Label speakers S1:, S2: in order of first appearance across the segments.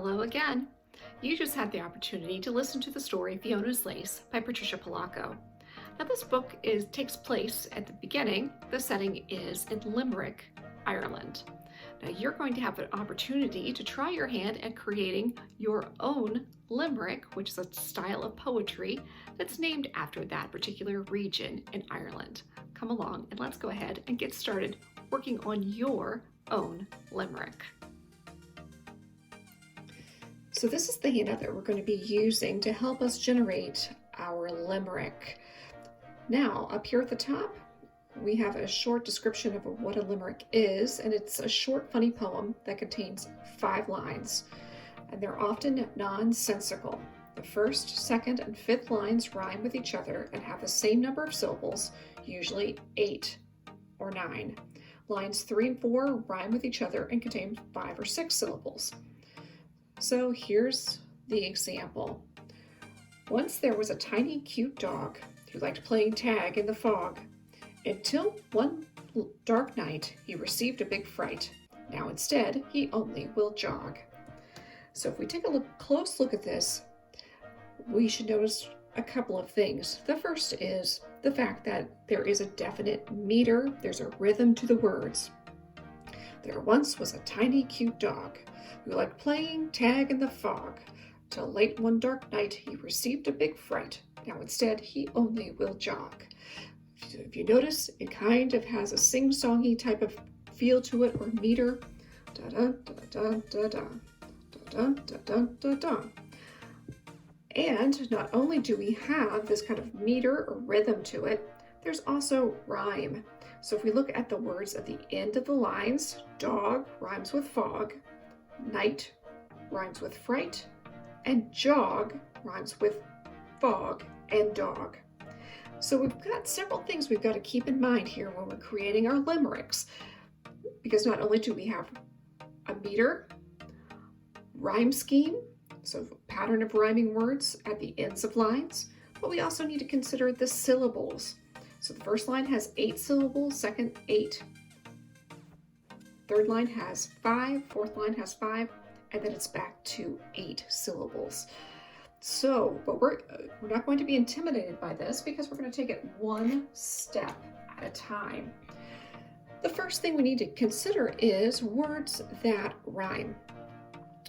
S1: Hello again. You just had the opportunity to listen to the story Fiona's Lace by Patricia Polacco. Now this book takes place at the beginning. The setting is in Limerick, Ireland. Now you're going to have an opportunity to try your hand at creating your own limerick, which is a style of poetry that's named after that particular region in Ireland. Come along and let's go ahead and get started working on your own limerick. So this is the handout that we're going to be using to help us generate our limerick. Now, up here at the top, we have a short description of what a limerick is, and it's a short, funny poem that contains 5 lines, and they're often nonsensical. The first, second, and fifth lines rhyme with each other and have the same number of syllables, usually 8 or 9. Lines 3 and 4 rhyme with each other and contain 5 or 6 syllables. So here's the example. Once there was a tiny, cute dog who liked playing tag in the fog. Until one dark night, he received a big fright. Now instead, he only will jog. So if we take a close look at this, we should notice a couple of things. The first is the fact that there is a definite meter. There's a rhythm to the words. There once was a tiny, cute dog who liked playing tag in the fog. Till late one dark night, he received a big fright. Now instead, he only will jog. If you notice, it kind of has a sing-songy type of feel to it, or meter. Da-da-da-da-da-da, da-da-da-da-da-da. And not only do we have this kind of meter or rhythm to it, there's also rhyme. So if we look at the words at the end of the lines, dog rhymes with fog, night rhymes with fright, and jog rhymes with fog and dog. So we've got several things we've got to keep in mind here when we're creating our limericks, because not only do we have a meter, rhyme scheme, so pattern of rhyming words at the ends of lines, but we also need to consider the syllables. So the first line has 8 syllables, second 8, third line has 5, fourth line has 5, and then it's back to 8 syllables. So, but we're not going to be intimidated by this, because we're going to take it one step at a time. The first thing we need to consider is words that rhyme.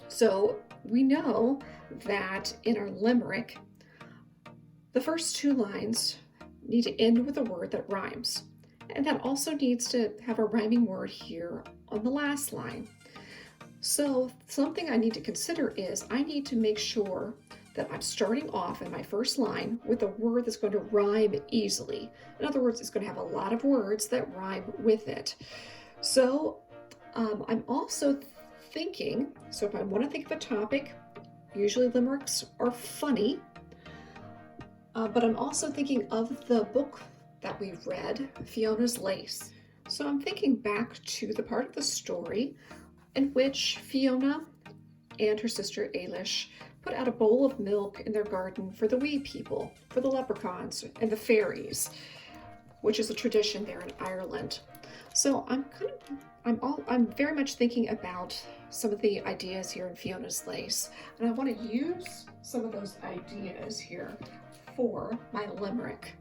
S1: So we know that in our limerick, the first 2 lines need to end with a word that rhymes. And that also needs to have a rhyming word here on the last line. So something I need to consider is I need to make sure that I'm starting off in my first line with a word that's going to rhyme easily. In other words, it's going to have a lot of words that rhyme with it. So I'm also thinking, so if I want to think of a topic, usually limericks are funny, but I'm also thinking of the book that we've read, Fiona's Lace. So I'm thinking back to the part of the story in which Fiona and her sister 𝐼𝐧𝐬𝐿 put out a bowl of milk in their garden for the wee people, for the leprechauns and the fairies, which is a tradition there in Ireland. So I'm very much thinking about some of the ideas here in Fiona's Lace, and I want to use some of those ideas here for my limerick.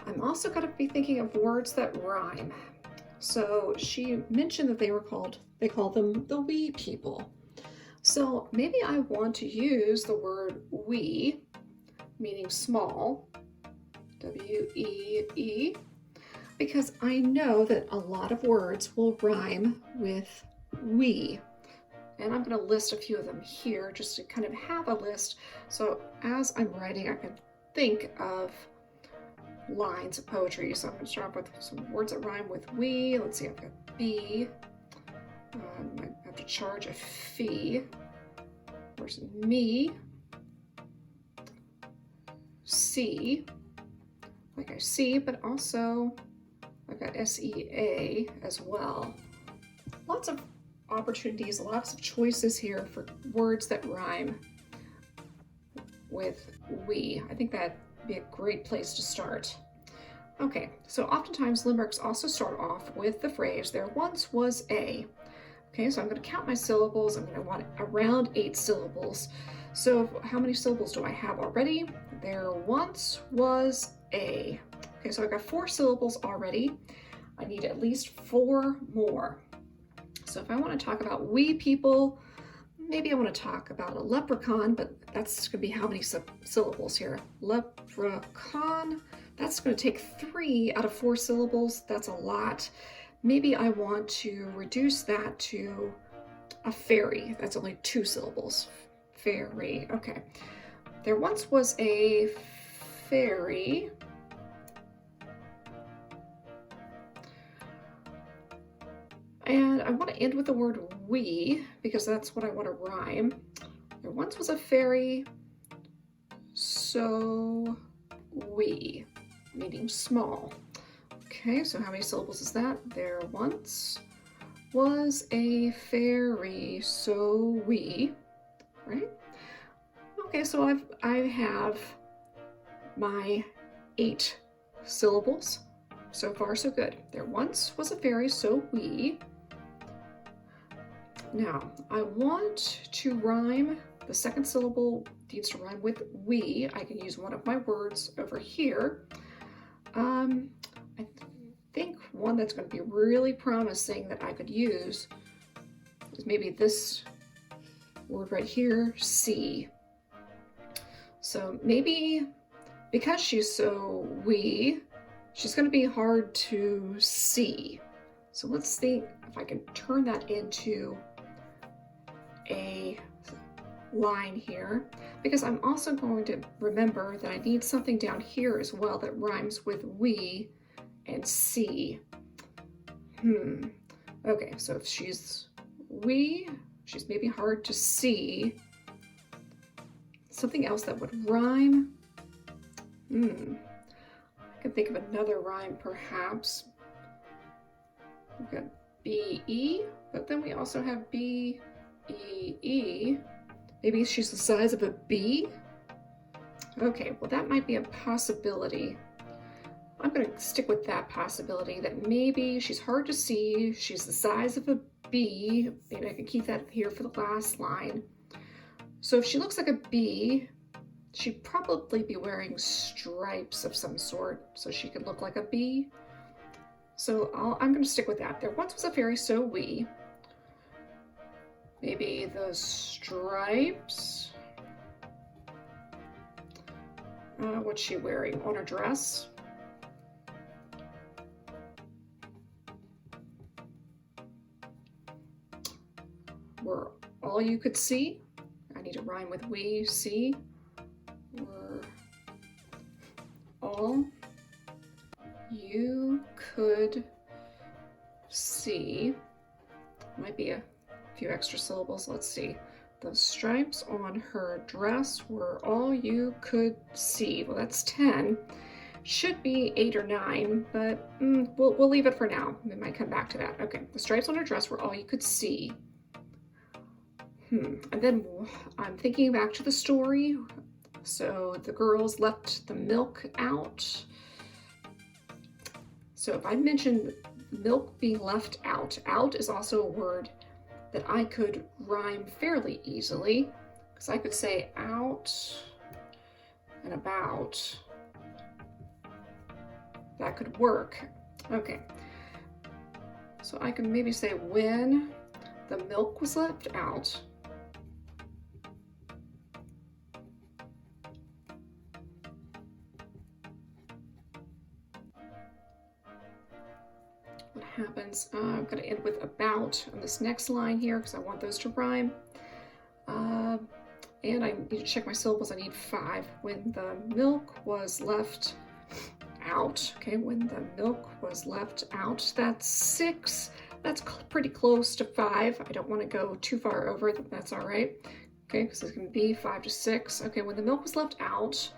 S1: I'm also going to be thinking of words that rhyme. So she mentioned that they call them the wee people. So maybe I want to use the word wee, meaning small, W-E-E, because I know that a lot of words will rhyme with we. And I'm going to list a few of them here just to kind of have a list. So as I'm writing, I can think of lines of poetry. So I'm going to start off with some words that rhyme with we. Let's see, I've got be. I have to charge a fee. Where's me? See, like I see, but also I've got SEA as well. Lots of opportunities, lots of choices here for words that rhyme with we. I think that'd be a great place to start. Okay, so oftentimes limericks also start off with the phrase, there once was a. Okay, so I'm going to count my syllables. I'm going to want around 8 syllables. So how many syllables do I have already? There once was a. Okay, so I've got 4 syllables already. I need at least 4 more. So if I want to talk about wee people, maybe I want to talk about a leprechaun, but that's going to be how many syllables here? Leprechaun, that's going to take 3 out of 4 syllables. That's a lot. Maybe I want to reduce that to a fairy. That's only 2 syllables. Fairy, okay. There once was a fairy. And I want to end with the word we, because that's what I want to rhyme. There once was a fairy, so we, meaning small. Okay, so how many syllables is that? There once was a fairy, so we, right? Okay, so I have my 8 syllables. So far, so good. There once was a fairy, so we. Now, I want to rhyme. The second syllable needs to rhyme with we. I can use one of my words over here. I think one that's going to be really promising that I could use is maybe this word right here, see. So maybe because she's so wee, she's going to be hard to see. So let's think if I can turn that into a line here, because I'm also going to remember that I need something down here as well that rhymes with we and see. Okay, so if she's wee, she's maybe hard to see. Something else that would rhyme. I can think of another rhyme perhaps. We've got B-E, but then we also have B-E-E. Maybe she's the size of a bee? Okay, well that might be a possibility. I'm going to stick with that possibility, that maybe she's hard to see, she's the size of a bee. Maybe I can keep that here for the last line. So if she looks like a bee, she'd probably be wearing stripes of some sort, so she could look like a bee. So I'm going to stick with that. There once was a fairy, so we. Maybe those stripes. What's she wearing on her dress? Were all you could see. I need to rhyme with we, see. Were all you could see. Might be a few extra syllables. Let's see. The stripes on her dress were all you could see. Well, that's 10. Should be 8 or 9, but we'll leave it for now. We might come back to that. Okay, the stripes on her dress were all you could see. And then I'm thinking back to the story. So the girls left the milk out. So if I mention milk being left out, out is also a word that I could rhyme fairly easily, because I could say out and about. That could work. Okay. So I can maybe say when the milk was left out. What happens? I'm going to end with about on this next line here because I want those to rhyme. And I need to check my syllables. I need 5. When the milk was left out. Okay, when the milk was left out, that's 6. That's pretty close to 5. I don't want to go too far over. That's all right. Okay, because it's going to be 5 to 6. Okay, when the milk was left out,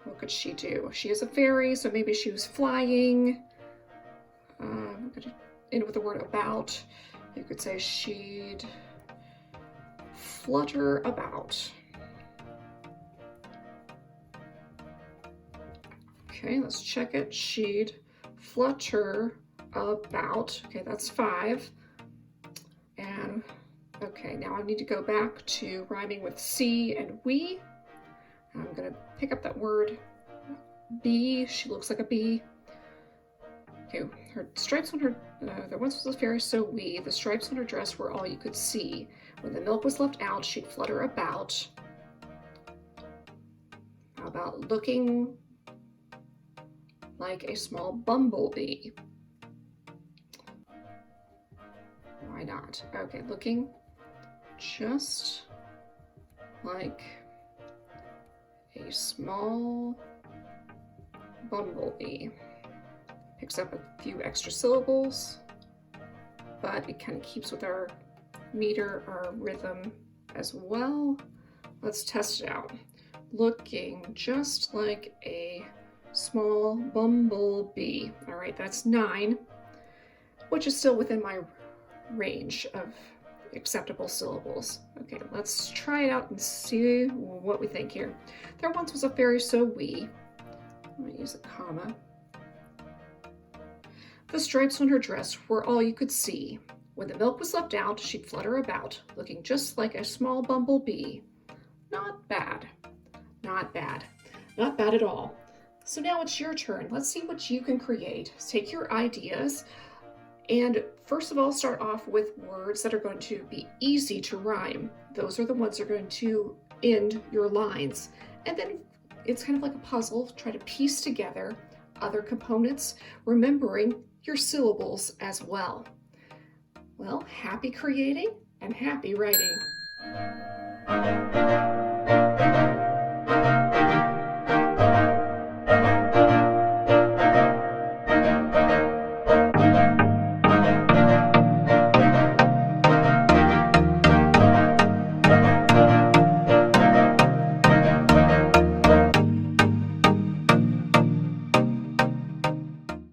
S1: what could she do? She is a fairy, so maybe she was flying. I'm going to end with the word about. You could say she'd flutter about. Okay, let's check it. She'd flutter about. Okay, that's 5. And Okay, now I need to go back to rhyming with C and we. I'm going to pick up that word bee. She looks like a bee. Okay, her stripes on her, there once was a fairy so wee, the stripes on her dress were all you could see. When the milk was left out, she'd flutter about. How about looking like a small bumblebee? Why not? Okay, looking just like a small bumblebee. Picks up a few extra syllables, but it kind of keeps with our meter, our rhythm as well. Let's test it out. Looking just like a small bumblebee. All right, that's 9, which is still within my range of acceptable syllables. Okay, let's try it out and see what we think here. There once was a fairy so wee. I'm going to use a comma. The stripes on her dress were all you could see. When the milk was left out, she'd flutter about, looking just like a small bumblebee. Not bad. Not bad. Not bad at all. So now it's your turn. Let's see what you can create. Take your ideas and first of all, start off with words that are going to be easy to rhyme. Those are the ones that are going to end your lines. And then it's kind of like a puzzle. Try to piece together other components, remembering your syllables as well. Well, happy creating and happy writing.